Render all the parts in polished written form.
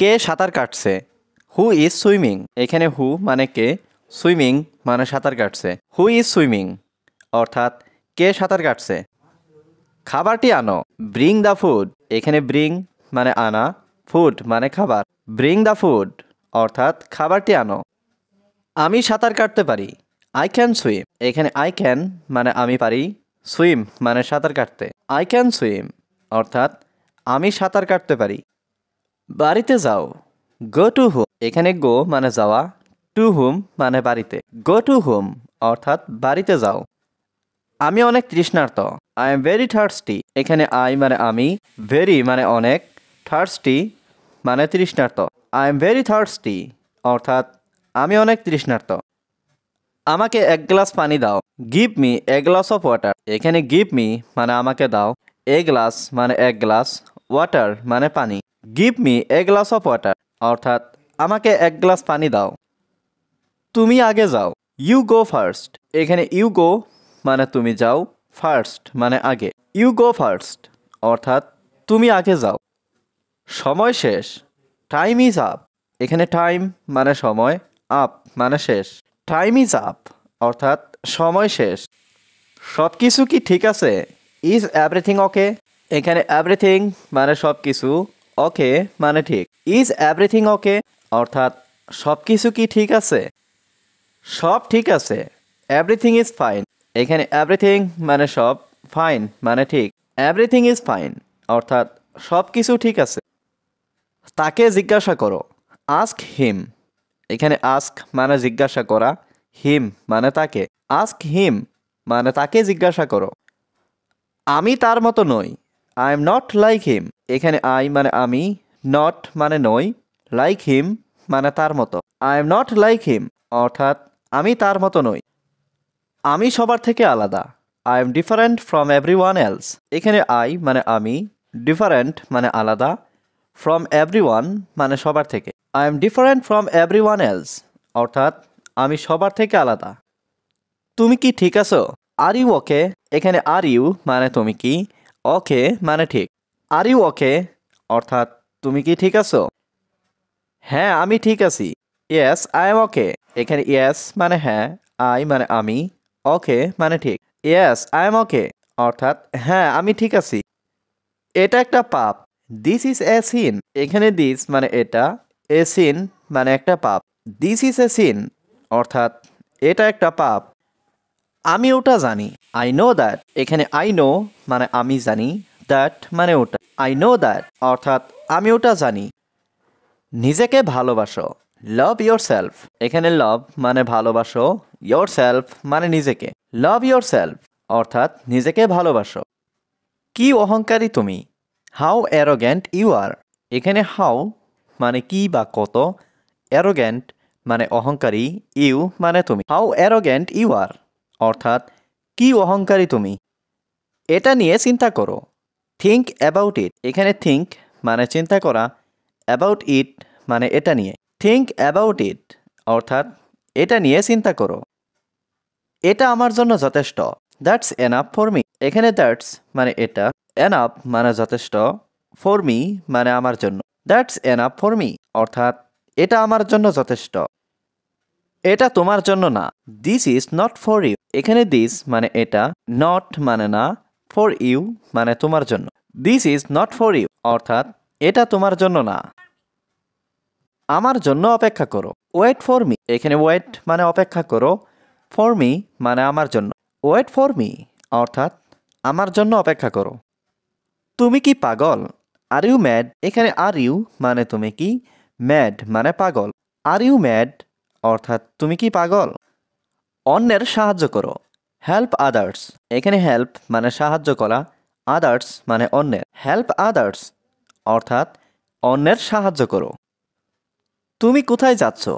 কে সাঁতার কাটছে? Who is swimming? এখানে হু মানে কে, সুইমিং মানে সাঁতার কাটছে। হু ইজ সুইমিং অর্থাৎ কে সাঁতার কাটছে। খাবারটি আনো। Bring the food. এখানে ব্রিং মানে আনা, ফুড মানে খাবার। ব্রিং দ্য ফুড অর্থাৎ খাবারটি আনো। আমি সাঁতার কাটতে পারি। I can swim. এখানে আই ক্যান মানে আমি পারি, সুইম মানে সাঁতার কাটতে। আই ক্যান সুইম অর্থাৎ আমি সাঁতার কাটতে পারি। বাড়িতে যাও। Go to home. এখানে গো মানে যাওয়া, টু হোম মানে বাড়িতে। গো টু হোম অর্থাৎ বাড়িতে যাও। আমি অনেক তৃষ্ণার্ত। I am very thirsty. এখানে আই মানে আমি, ভেরি মানে অনেক, থার্স্টি মানে তৃষ্ণার্ত। আই এম ভেরি থার্স্টি অর্থাৎ আমি অনেক তৃষ্ণার্ত। আমাকে এক গ্লাস পানি দাও। Give me a glass of water. এখানে গিভ মি মানে আমাকে দাও, এ গ্লাস মানে এক গ্লাস, ওয়াটার মানে পানি। Give me a glass of water অর্থাৎ আমাকে এক গ্লাস পানি দাও। তুমি আগে যাও। You go first. এখানে ইউ গো মানে তুমি যাও, ফার্স্ট মানে আগে। ইউ গো ফার্স্ট অর্থাৎ তুমি আগে যাও। সময় শেষ। Time is up. এখানে টাইম মানে সময়, আপ মানে শেষ। টাইম ইজ আপ অর্থাৎ সময় শেষ। সব কিছু কি ঠিক আছে? Is everything okay? এখানে এভরিথিং মানে সব কিছু, ওকে মানে ঠিক। ইজ এভরিথিং ওকে অর্থাৎ সব কিছু কি ঠিক আছে? সব ঠিক আছে। Everything is fine. এখানে এভরিথিং মানে সব, ফাইন মানে ঠিক। এভরিথিং ইজ ফাইন অর্থাৎ সব কিছু ঠিক আছে। তাকে জিজ্ঞাসা করো। Ask him. এখানে আস্ক মানে জিজ্ঞাসা করা, হিম মানে তাকে। আস্ক হিম মানে তাকে জিজ্ঞাসা করো। আমি তার মতো নই। I am not like him. এখানে আই মানে আমি, নট মানে নই, লাইক হিম মানে তার মতো। I am not like him অর্থাৎ আমি তার মতো নই। আমি সবার থেকে আলাদা। I am different from everyone else. এখানে আই মানে আমি, ডিফারেন্ট মানে আলাদা, ফ্রম এভরিওয়ান মানে সবার থেকে। I am different from everyone else অর্থাৎ আমি সবার থেকে আলাদা। তুমি কি ঠিক আছো? Are you okay? এখানে আর ইউ মানে তুমি কি, ওকে মানে ঠিক। আর ইউ ওকে অর্থাৎ তুমি কি ঠিক আছো? হ্যাঁ আমি ঠিক আছি। ইয়েস আই এম ওকে। এখানে ইয়েস মানে হ্যাঁ, আই মানে আমি, ওকে মানে ঠিক। ইয়েস আই এম ওকে অর্থাৎ হ্যাঁ আমি ঠিক আছি। এটা একটা পাপ। This is a sin. এখানে দিস মানে এটা, এ সিন মানে একটা পাপ। দিস ইজ এ সিন অর্থাৎ এটা একটা পাপ। আমি ওটা জানি। I know that. এখানে আই নো মানে আমি জানি, দ্যাট মানে ওটা। আই নো দ্যাট অর্থাৎ আমি ওটা জানি। নিজেকে ভালোবাসো। Love your self. এখানে লাভ মানে ভালোবাসো, ইয়োর সেলফ মানে নিজেকে। লাভ ইয়োর সেলফ অর্থাৎ নিজেকে ভালোবাসো। কি অহংকারী তুমি? How arrogant you are. এখানে হাউ মানে কি বা কত, অ্যারোগ্যান্ট মানে অহংকারী, ইউ মানে তুমি। হাউ অ্যারোগ্যান্ট ইউ আর অর্থাৎ কি অহংকারী তুমি। এটা নিয়ে চিন্তা করো। Think about it. এখানে থিঙ্ক মানে চিন্তা করা, অ্যাবাউট ইট মানে এটা নিয়ে। থিঙ্ক অ্যাবাউট ইট অর্থাৎ এটা নিয়ে চিন্তা করো। এটা আমার জন্য যথেষ্ট। That's enough for me. এখানে দ্যাটস মানে এটা, এনাফ মানে যথেষ্ট, ফর মি মানে আমার জন্য। দ্যাটস এনাফ ফর মি অর্থাৎ এটা আমার জন্য যথেষ্ট। এটা তোমার জন্য না। This is not for you. এখানে দিস মানে এটা, নট মানে না, ফর ইউ মানে তোমার জন্য। This is not for you অর্থাৎ এটা তোমার জন্য না। আমার জন্য অপেক্ষা করো। Wait for me. এখানে ওয়েট মানে অপেক্ষা করো, ফর মি মানে আমার জন্য। ওয়েট ফর মি অর্থাৎ আমার জন্য অপেক্ষা করো। তুমি কি পাগল? Are you mad. এখানে আর ইউ মানে তুমি কি, ম্যাড মানে পাগল। আর ইউ ম্যাড অর্থাৎ তুমি কি পাগল? অন্যের সাহায্য করো। Help others. এখানে হেল্প মানে সাহায্য করা, আদার্স মানে অন্যের। হেল্প আদার্স অর্থাৎ অন্যের সাহায্য করো। তুমি কোথায় যাচ্ছ?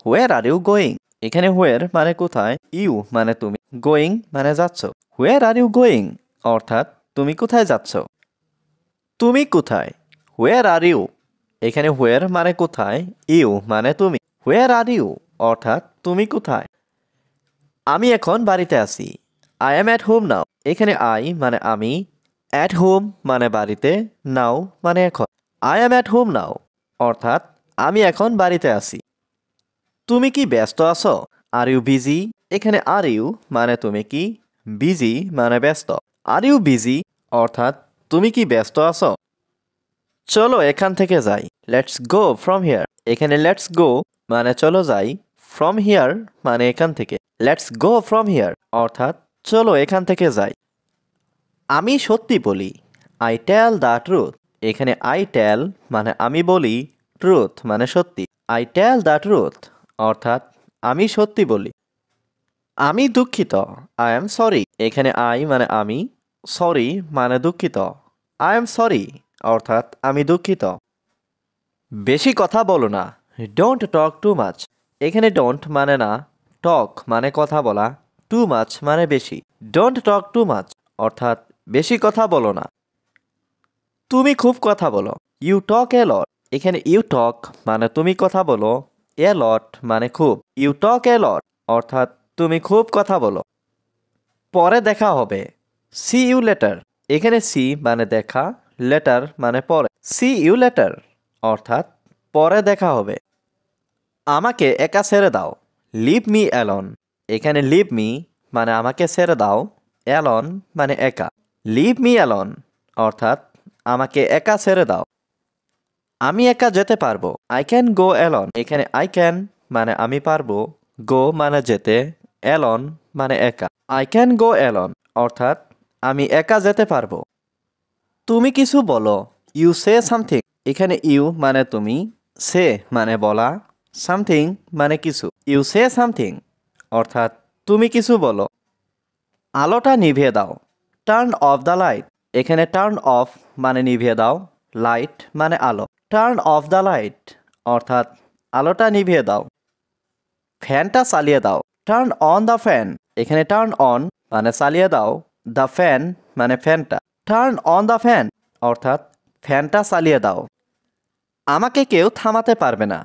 হোয়ার আর ইউ গোয়িং। এখানে হোয়ার মানে কোথায়, ইউ মানে তুমি, গোয়িং মানে যাচ্ছ। হোয়ার আর ইউ গোয়িং অর্থাৎ তুমি কোথায় যাচ্ছ। তুমি কোথায়? হোয়ার আর ইউ। এখানে হোয়ার মানে কোথায়, ইউ মানে তুমি। হোয়ার আর ইউ অর্থাৎ তুমি কোথায়। আমি এখন বাড়িতে আছি। আই এম অ্যাট হোম নাও। এখানে আই মানে আমি, অ্যাট হোম মানে বাড়িতে, নাও মানে এখন। I am at home now অর্থাৎ আমি এখন বাড়িতে আছি। তুমি কি ব্যস্ত আছো? Are you busy? এখানে আর ইউ মানে তুমি কি, বিজি মানে ব্যস্ত। আর ইউ বিজি অর্থাৎ তুমি কি ব্যস্ত আছো? চলো এখান থেকে যাই। Let's go from here. এখানে লেটস গো মানে চলো যাই, ফ্রম হিয়ার মানে এখান থেকে। লেটস গো ফ্রম হিয়ার অর্থাৎ চলো এখান থেকে যাই। আমি সত্যি বলি, আই টেল দ্য ট্রুথ। এখানে আই টেল মানে আমি বলি, ট্রুথ মানে সত্যি। আই টেল দ্য ট্রুথ অর্থাৎ আমি সত্যি বলি। আমি দুঃখিত, আই এম সরি। এখানে আই মানে আমি, সরি মানে দুঃখিত। আই এম সরি অর্থাৎ আমি দুঃখিত। বেশি কথা বলো না, ডোন্ট টক টু মাচ। এখানে ডোন্ট মানে না, টক মানে কথা বলা, টু মাচ মানে বেশি। ডোন্ট টক টু মাচ অর্থাৎ বেশি কথা বলো না। তুমি খুব কথা বলো, ইউ টক এ লট। এখানে ইউ টক মানে তুমি কথা বলো, এ লট মানে খুব। ইউ টক এ লট অর্থাৎ তুমি খুব কথা বলো। পরে দেখা হবে, সি ইউ লেটার। এখানে সি মানে দেখা, লেটার মানে পরে। সি ইউ লেটার অর্থাৎ পরে দেখা হবে। আমাকে একা ছেড়ে দাও, লিভ মি অ্যালন। এখানে লিভ মি মানে আমাকে ছেড়ে দাও, অ্যালন মানে একা। লিভ মি অ্যালন অর্থাৎ আমাকে একা ছেড়ে দাও। আমি একা যেতে পারবো, আই ক্যান গো অ্যালন। এখানে আই ক্যান মানে আমি পারবো, গো মানে যেতে, অ্যালন মানে একা। আই ক্যান গো অ্যালন অর্থাৎ আমি একা যেতে পারবো। তুমি কিছু বলো, ইউ সে সামথিং। এখানে ইউ মানে তুমি, সে মানে বলা, সামথিং মানে কিছু। ইউ সে সামথিং অর্থাৎ তুমি কিছু বলো। আলোটা নিভিয়ে দাও, টার্ন অফ দ্য লাইট। এখানে টার্ন অফ মানে নিভিয়ে দাও, লাইট মানে আলো। টার্ন অফ দ্য লাইট অর্থাৎ আলোটা নিভিয়ে দাও। ফ্যানটা চালিয়ে দাও, টার্ন অন দ্য ফ্যান। এখানে টার্ন অন মানে চালিয়ে দাও, দ্য ফ্যান মানে ফ্যানটা। টার্ন অন দ্য ফ্যান অর্থাৎ ফ্যানটা চালিয়ে দাও। আমাকে কেউ থামাতে পারবে না,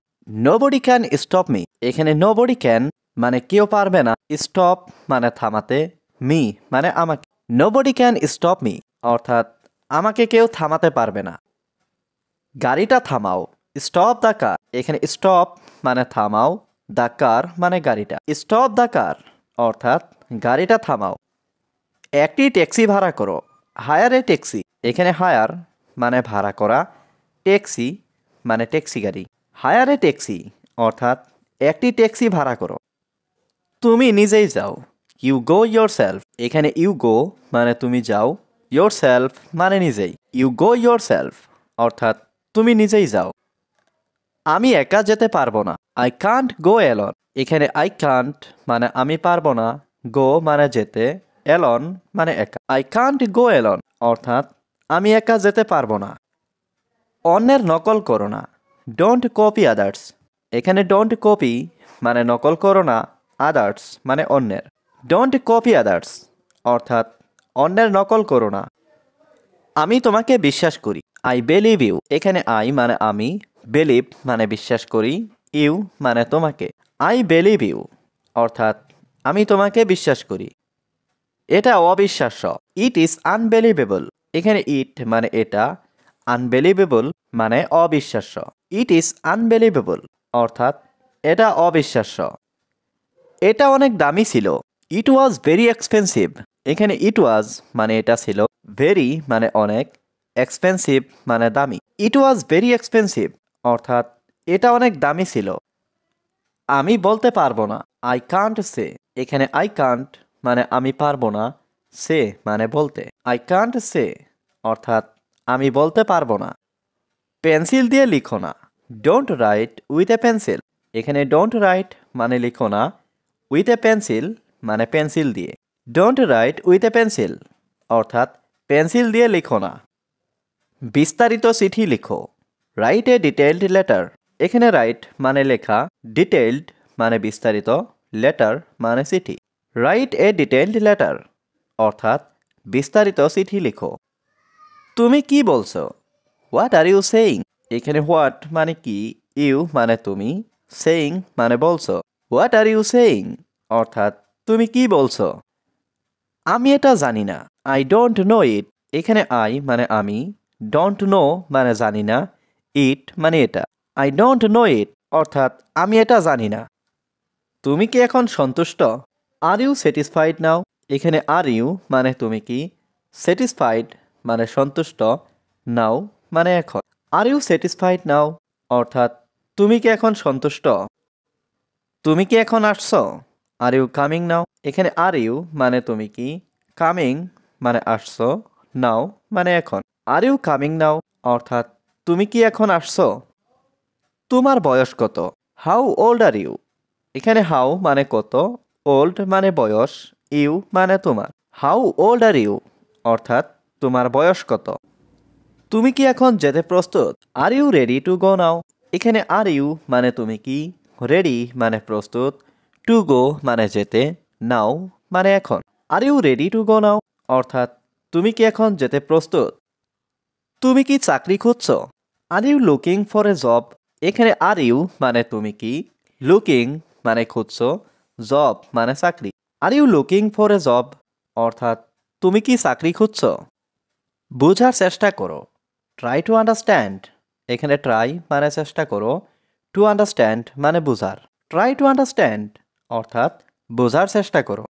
নোবডি ক্যান স্টপ মি। এখানে নোবডি ক্যান মানে কেউ পারবে না, স্টপ মানে থামাতে, মি মানে আমাকে। নোবডি ক্যান স্টপ মি অর্থাৎ আমাকে কেউ থামাতে পারবে না। গাড়িটা থামাও, স্টপ দ্য কার। এখানে স্টপ মানে থামাও, দ্য কার মানে গাড়িটা। স্টপ দ্য কার অর্থাৎ গাড়িটা থামাও। একটি ট্যাক্সি ভাড়া করো, হায়ার এ ট্যাক্সি। এখানে হায়ার মানে ভাড়া করা, ট্যাক্সি মানে ট্যাক্সি গাড়ি। হায়ার এ ট্যাক্সি অর্থাৎ একটি ট্যাক্সি ভাড়া করো। তুমি নিজেই যাও, ইউ গো ইয়োর সেলফ। এখানে ইউ গো মানে তুমি যাও, ইয়োর সেলফ মানে নিজেই। ইউ গো ইয়োর সেলফ অর্থাৎ তুমি নিজেই যাও। আমি একা যেতে পারবো না, আই কান্ট গো অ্যালন। এখানে আই কান্ট মানে আমি পারবো না, গো মানে যেতে, অ্যালন মানে একা। আই কান্ট গো অ্যালন অর্থাৎ আমি একা যেতে পারবো না। অন্যের নকল করো না, ডোন্ট কপি আদার্স। এখানে ডোন্ট কপি মানে নকল করো না, আদার্স মানে অন্যের। ডোন্ট কপি আদার্স অর্থাৎ অন্যের নকল করো না। আমি তোমাকে বিশ্বাস করি, আই বিলিভ ইউ। এখানে আই মানে আমি, বিলিভ মানে বিশ্বাস করি, ইউ মানে তোমাকে। আই বিলিভ ইউ অর্থাৎ আমি তোমাকে বিশ্বাস করি। এটা অবিশ্বাস্য, ইট ইজ আনবিলিভেবল। এখানে ইট মানে এটা, আনবিলিভেবল মানে অবিশ্বাস্য। ইট ইজ আনবিলিভেবল অর্থাৎ এটা অবিশ্বাস্য। এটা অনেক দামি ছিল, ইট ওয়াজ ভেরি এক্সপেন্সিভ। এখানে ইট ওয়াজ মানে এটা ছিল, ভেরি মানে অনেক, এক্সপেন্সিভ মানে দামি। ইট ওয়াজ ভেরি এক্সপেন্সিভ অর্থাৎ এটা অনেক দামি ছিল। আমি বলতে পারবো না, আই কান্ট সে। এখানে আই কান্ট মানে আমি পারবো না, সে মানে বলতে। আই কান্ট সে অর্থাৎ আমি বলতে পারবো না। পেন্সিল দিয়ে লিখো না, don't write with a pencil. এখানে ডোন্ট রাইট মানে লিখো না, উইথ এ পেন্সিল মানে পেন্সিল দিয়ে। Don't write with a pencil অর্থাৎ পেন্সিল দিয়ে লিখো না। বিস্তারিত চিঠি লিখো, রাইট এ ডিটেইলড লেটার। এখানে রাইট মানে লেখা, ডিটেইলড মানে বিস্তারিত, লেটার মানে চিঠি। রাইট এ ডিটেইলড লেটার অর্থাৎ বিস্তারিত চিঠি লিখো। তুমি কি বলছো, হোয়াট আর ইউ সেইং। এখানে হোয়াট মানে কি, ইউ মানে তুমি, সেইং মানে বলছো। হোয়াট আর ইউ সেইং অর্থাৎ তুমি কি বলছো। আমি এটা জানি না, আই ডোন্ট নো ইট। এখানে আই মানে আমি, ডোন্ট নো মানে জানি না, ইট মানে এটা। আই ডোন্ট নো ইট অর্থাৎ আমি এটা জানি না। তুমি কি এখন সন্তুষ্ট? আর ইউ স্যাটিসফাইড নাও? এখানে আর ইউ মানে তুমি কি, স্যাটিসফাইড মানে সন্তুষ্ট, নাও মানে এখন। আর ইউ স্যাটিসফাইড নাও অর্থাৎ তুমি কি এখন সন্তুষ্ট? তুমি কি এখন আসছো? Are you coming now? এখানে আর ইউ মানে তুমি কি, কামিং মানে আসছো, নাও মানে এখন। আর ইউ কামিং নাও অর্থাৎ তুমি কি এখন আসছো? তোমার বয়স কত? How old are you? এখানে হাউ মানে কত, ওল্ড মানে বয়স, ইউ মানে তোমার। হাউ ওল্ড আর ইউ অর্থাৎ তোমার বয়স কত? তুমি কি এখন যেতে প্রস্তুত? Are you ready to go now? এখানে আর ইউ মানে তুমি কি, রেডি মানে প্রস্তুত, টু গো মানে যেতে, নাও মানে এখন। Are you ready to go now অর্থাৎ তুমি কি এখন যেতে প্রস্তুত? তুমি কি চাকরি খুঁজছো? Are you looking for a job? এখানে আর ইউ মানে তুমি কি, লুকিং মানে খুঁজছো, জব মানে চাকরি। Are you looking for a job অর্থাৎ তুমি কি চাকরি খুঁজছো? বোঝার চেষ্টা করো। Try to understand? এখানে ট্রাই মানে চেষ্টা করো, টু আন্ডারস্ট্যান্ড মানে বোঝার। ট্রাই টু আন্ডারস্ট্যান্ড অর্থাৎ বোঝার চেষ্টা করো।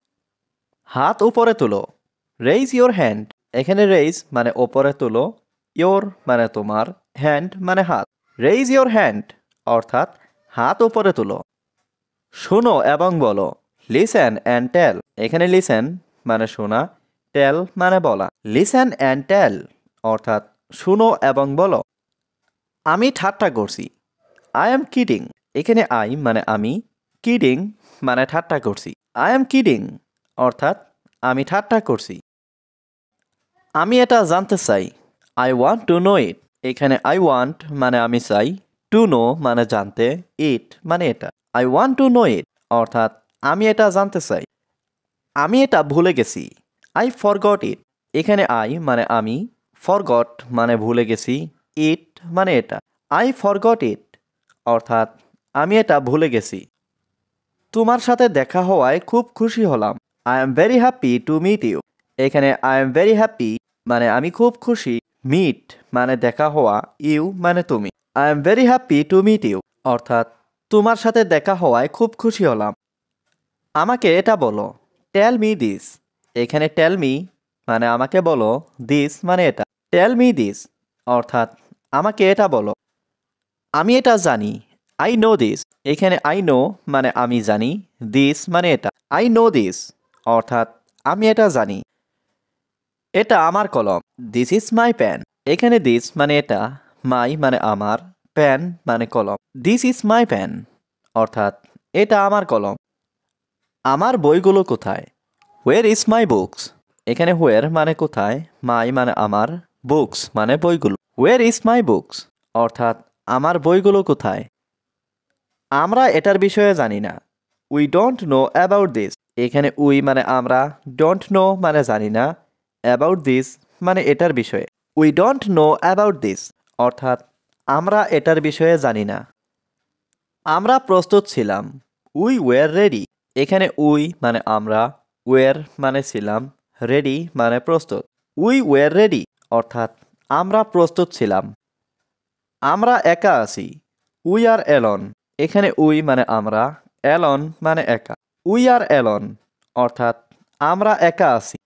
হাত উপরে তুলো। Raise your hand? এখানে রেইজ মানে ওপরে তুলো, ইয়োর মানে তোমার, হ্যান্ড মানে হাত। রেইজ ইয়োর হ্যান্ড অর্থাৎ হাত উপরে তুলো। শোনো এবং বলো। Listen and tell? এখানে লিসেন মানে শোনা, টেল মানে বলা। লিসেন অ্যান্ড টেল অর্থাৎ শোনো এবং বলো। আমি ঠাট্টা করছি। I am kidding? এখানে আই মানে আমি, কিডিং মানে ঠাট্টা করছি। আই এম কিডিং অর্থাৎ আমি ঠাট্টা করছি। আমি এটা জানতে চাই। আই ওয়ান্ট টু নো ইট? এখানে আই ওয়ান্ট মানে আমি চাই, টু নো মানে জানতে, ইট মানে এটা। আই ওয়ান্ট টু নো ইট অর্থাৎ আমি এটা জানতে চাই। আমি এটা ভুলে গেছি। আই ফরগট ইট? এখানে আই মানে আমি, ফরগট মানে ভুলে গেছি, ইট মানে এটা। আই ফরগট ইট অর্থাৎ আমি এটা ভুলে গেছি। তোমার সাথে দেখা হওয়ায় খুব খুশি হলাম। I am very happy to meet you? এখানে আই এম ভেরি হ্যাপি মানে আমি খুব খুশি, মিট মানে দেখা হওয়া, ইউ মানে তুমি। I am very happy to meet you অর্থাৎ তোমার সাথে দেখা হওয়ায় খুব খুশি হলাম। আমাকে এটা বলো। Tell me this? এখানে টেল মি মানে আমাকে বলো, দিস মানে এটা। টেল মি দিস অর্থাৎ আমাকে এটা বলো। আমি এটা জানি। I know this? এখানে আই নো মানে আমি জানি, দিস মানে এটা। আই নো দিস অর্থাৎ আমি এটা জানি। এটা আমার কলম। This is my pen? এখানে দিস মানে এটা, মাই মানে আমার, পেন মানে কলম। দিস ইজ মাই পেন অর্থাৎ এটা আমার কলম। আমার বইগুলো কোথায়? Where is my books? এখানে হোয়ার মানে কোথায়, মাই মানে আমার, বুকস মানে বইগুলো। হোয়ার ইজ মাই বুকস অর্থাৎ আমার বইগুলো কোথায়? আমরা এটার বিষয়ে জানি না। We don't know about this? এখানে উই মানে আমরা, ডোন্ট নো মানে জানি না, অ্যাবাউট দিস মানে এটার বিষয়ে। We don't know about this অর্থাৎ আমরা এটার বিষয়ে জানি না। আমরা প্রস্তুত ছিলাম। We were ready? এখানে উই মানে আমরা, ওয়ার মানে ছিলাম, রেডি মানে প্রস্তুত। উই ওয়ার রেডি অর্থাৎ আমরা প্রস্তুত ছিলাম। আমরা একা আছি। We are Elon? এখানে উই মানে আমরা, এলন মানে একা। উই আর এলন অর্থাৎ আমরা একা আছি।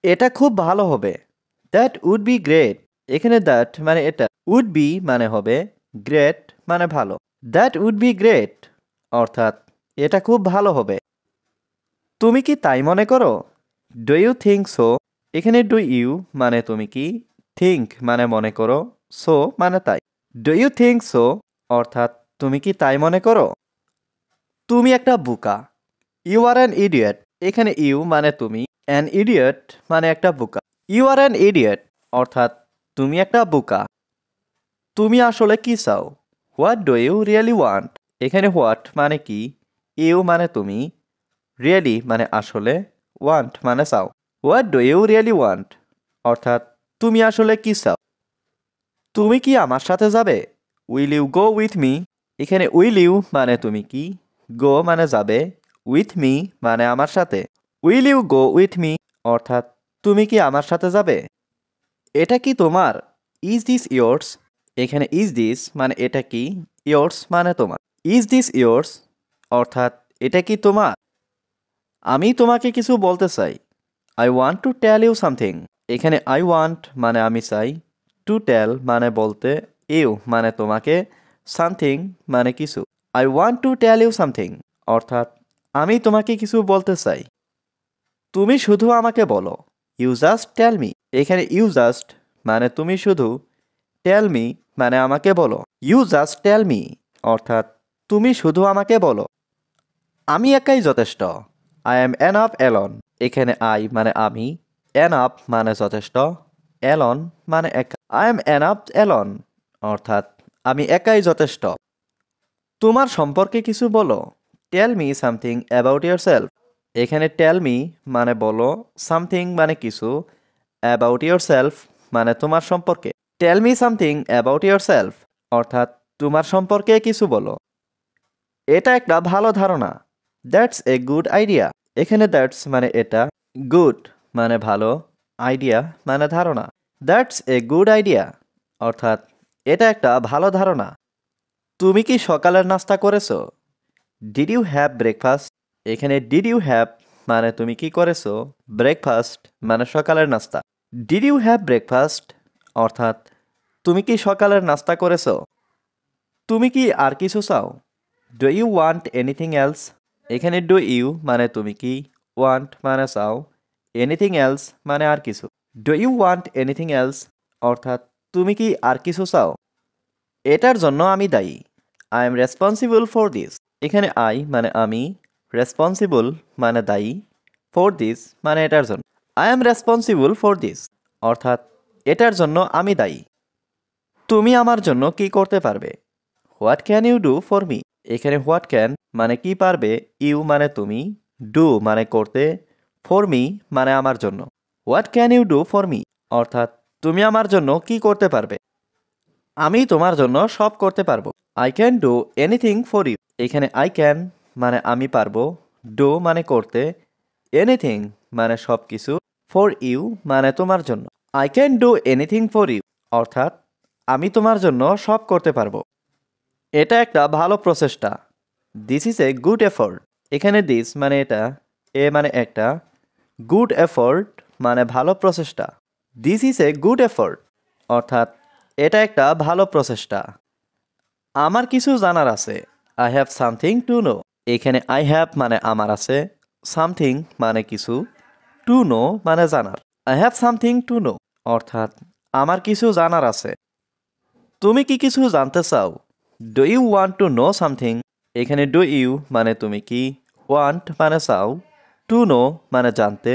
এটা খুব ভালো হবে। That would be great? এখানে দ্যাট মানে এটা, উড বি মানে হবে, গ্রেট মানে ভালো। দ্যাট উড বি গ্রেট অর্থাৎ এটা খুব ভালো হবে। তুমি কি তাই মনে করো? Do you think so? এখানে ডু ইউ মানে তুমি কি, থিঙ্ক মানে মনে করো, সো মানে তাই। ডু ইউ থিঙ্ক সো অর্থাৎ তুমি কি তাই মনে করো? তুমি একটা বোকা। You are an idiot? এখানে ইউ মানে তুমি, অ্যান ইডিয়েট মানে একটা বোকা। ইউ আর অ্যান ইডিয়েট অর্থাৎ তুমি একটা বোকা। তুমি আসলে কি চাও? What do you really want? এখানে হোয়াট মানে কি, ইউ মানে তুমি, রিয়েলি মানে আসলে, ওয়ান্ট মানে চাও। What do you really want অর্থাৎ তুমি আসলে কি চাও? তুমি কি আমার সাথে যাবে? Will you go with me? এখানে উইল ইউ মানে তুমি কি, গো মানে যাবে, উইথ মি মানে আমার সাথে। Will you go with me অর্থাৎ তুমি কি আমার সাথে যাবে? এটা কি তোমার? Is this yours? এখানে ইজ দিস মানে এটা কি, ইয়োর্স মানে তোমার। ইজ দিস ইয়োর্স অর্থাৎ এটা কি তোমার। আমি তোমাকে কিছু বলতে চাই, I want to tell you something. এখানে আই ওয়ান্ট মানে আমি চাই, টু টেল মানে বলতে, ইউ মানে তোমাকে, সামথিং মানে কিছু। I want to tell you something অর্থাৎ আমি তোমাকে কিছু বলতে চাই। তুমি শুধু আমাকে বলো, ইউ জাস্ট টেল মি। এখানে ইউ জাস্ট মানে তুমি শুধু, টেল মি মানে আমাকে বলো। ইউ জাস্ট টেল মি অর্থাৎ তুমি শুধু আমাকে বলো। আমি একাই যথেষ্ট, আই এম এনাফ অ্যালন। এখানে আই মানে আমি, এনাফ মানে যথেষ্ট, অ্যালন মানে একা। আই এম এনাফ অ্যালন অর্থাৎ আমি একাই যথেষ্ট। তোমার সম্পর্কে কিছু বলো, tell me something about yourself. এখানে টেল মি মানে বলো, সামথিং মানে কিছু, অ্যাবাউট ইয়োর সেলফ মানে তোমার সম্পর্কে। Tell me something about yourself অর্থাৎ তোমার সম্পর্কে কিছু বলো। এটা একটা ভালো ধারণা, দ্যাটস এ গুড আইডিয়া। এখানে দ্যাটস মানে এটা, গুড মানে ভালো, আইডিয়া মানে ধারণা। দ্যাটস এ গুড আইডিয়া অর্থাৎ এটা একটা ভালো ধারণা। তুমি কি সকালের নাস্তা করেছো, ডিড ইউ হ্যাভ ব্রেকফাস্ট। এখানে ডিড ইউ হ্যাভ মানে তুমি কি করেছো, ব্রেকফাস্ট মানে সকালের নাস্তা। ডিড ইউ হ্যাভ ব্রেকফাস্ট অর্থাৎ তুমি কি সকালের নাস্তা করেছো। তুমি কি আর কিছু চাও, do you want anything else. এখানে ডু ইউ মানে তুমি কি, ওয়ান্ট মানে চাও, এনিথিং এলস মানে আর কিছু। Do you want anything else অর্থাৎ তুমি কি আর কিছু চাও। এটার জন্য আমি দায়ী, I am responsible for this. এখানে আই মানে আমি, রেসপন্সিবল মানে দায়ী, ফর দিস মানে এটার জন্য। I am responsible for this অর্থাৎ এটার জন্য আমি দায়ী। তুমি আমার জন্য কি করতে পারবে, what can you do for me. এখানে হোয়াট ক্যান মানে কি পারবে, ইউ মানে তুমি, ডু মানে করতে, ফর মি মানে আমার জন্য। What can you do for me অর্থাৎ তুমি আমার জন্য কি করতে পারবে। আমি তোমার জন্য সব করতে পারবো, I can do anything for you. এখানে আই ক্যান মানে আমি পারবো, ডু মানে করতে, এনিথিং মানে সব কিছু, ফর ইউ মানে তোমার জন্য। I can do anything for you অর্থাৎ আমি তোমার জন্য সব করতে পারবো। এটা একটা ভালো প্রচেষ্টা, this is a good effort. এখানে দিস মানে এটা, এ মানে একটা, গুড এফোর্ট মানে ভালো প্রচেষ্টা। This is a good effort অর্থাৎ এটা একটা ভালো প্রচেষ্টা। আমার কিছু জানার আছে, I have something to know. এখানে আই হ্যাভ মানে আমার আছে, সামথিং মানে কিছু, টু নো মানে জানার। I have something to know অর্থাৎ আমার কিছু জানার আছে। তুমি কি কিছু জানতে চাও, do you want to know something. এখানে ডু ইউ মানে তুমি কি, ওয়ান্ট মানে চাও, টু নো মানে জানতে,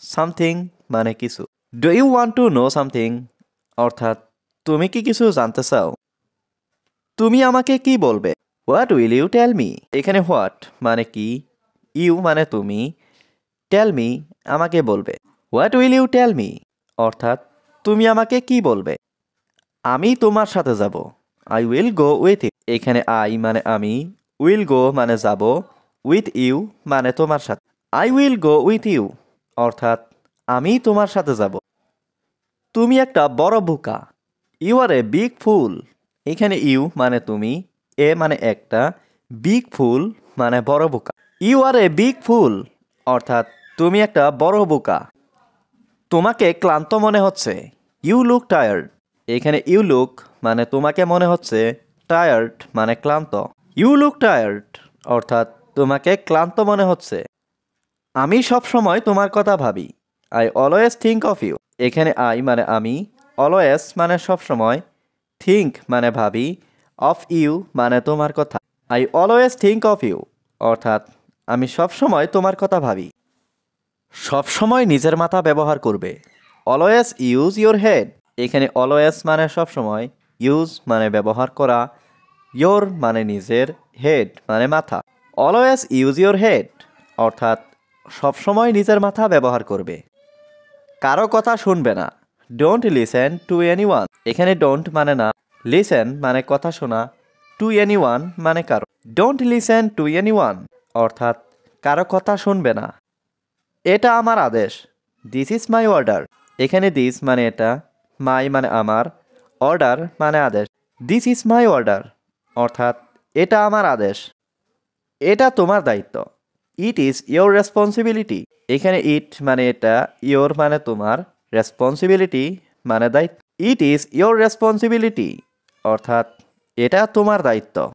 সামথিং মানে কিছু। Do you want to know something অর্থাৎ তুমি কি কিছু জানতে চাও। তুমি আমাকে কি বলবে, what will you tell me. এখানে হোয়াট মানে কি, ইউ মানে তুমি, টেল মি আমাকে বলবে। What will you tell me অর্থাৎ তুমি আমাকে কি বলবে। আমি তোমার সাথে যাব, I will go with you. এখানে আই মানে আমি, উইল গো মানে যাব, উইথ ইউ মানে তোমার সাথে। I will go with you অর্থাৎ আমি তোমার সাথে যাব। তুমি একটা বড় বোকা, ইউ আর এ বিগ ফুল। এখানে ইউ মানে তুমি, এ মানে একটা, বিগ ফুল মানে বড় বোকা। ইউ আর এ বিগ ফুল অর্থাৎ তুমি একটা বড় বোকা। তোমাকে ক্লান্ত মনে হচ্ছে, ইউ লুক টায়ার্ড। এখানে ইউ লুক মানে তোমাকে মনে হচ্ছে, টায়ার্ড মানে ক্লান্ত। ইউ লুক টায়ার্ড অর্থাৎ তোমাকে ক্লান্ত মনে হচ্ছে। আমি সব সময় তোমার কথা ভাবি, I always think of you. এখানে আই মানে আমি, অলওয়েজ মানে সব সময়, থিঙ্ক মানে ভাবি, অফ ইউ মানে তোমার কথা। I always think of you অর্থাৎ আমি সব সময় তোমার কথা ভাবি। সব সময় নিজের মাথা ব্যবহার করবে, অলওয়েজ ইউজ ইউর হেড। এখানে অলওয়েজ মানে সব সময়, ইউজ মানে ব্যবহার করা, ইয়োর মানে নিজের, হেড মানে মাথা। অলওয়েজ ইউজ ইউর হেড অর্থাৎ সবসময় নিজের মাথা ব্যবহার করবে। কারো কথা শুনবে না, ডোন্ট লিসেন টু এনিওয়ান। এখানে ডোন্ট মানে না, লিসেন মানে কথা শোনা, টু এনিওয়ান মানে কারো। ডোন্ট লিসেন টু এনিওয়ান অর্থাৎ কারো কথা শুনবে না। এটা আমার আদেশ, দিস ইজ মাই অর্ডার। এখানে দিস মানে এটা, মাই মানে আমার, অর্ডার মানে আদেশ। দিস ইজ মাই অর্ডার অর্থাৎ এটা আমার আদেশ। এটা তোমার দায়িত্ব। It is your responsibility. এখানে ইট মানে এটা, ইয়োর মানে তোমার, রেসপন্সিবিলিটি মানে দায়িত্ব। ইট ইজ ইয়োর রেসপন্সিবিলিটি অর্থাৎ এটা তোমার দায়িত্ব।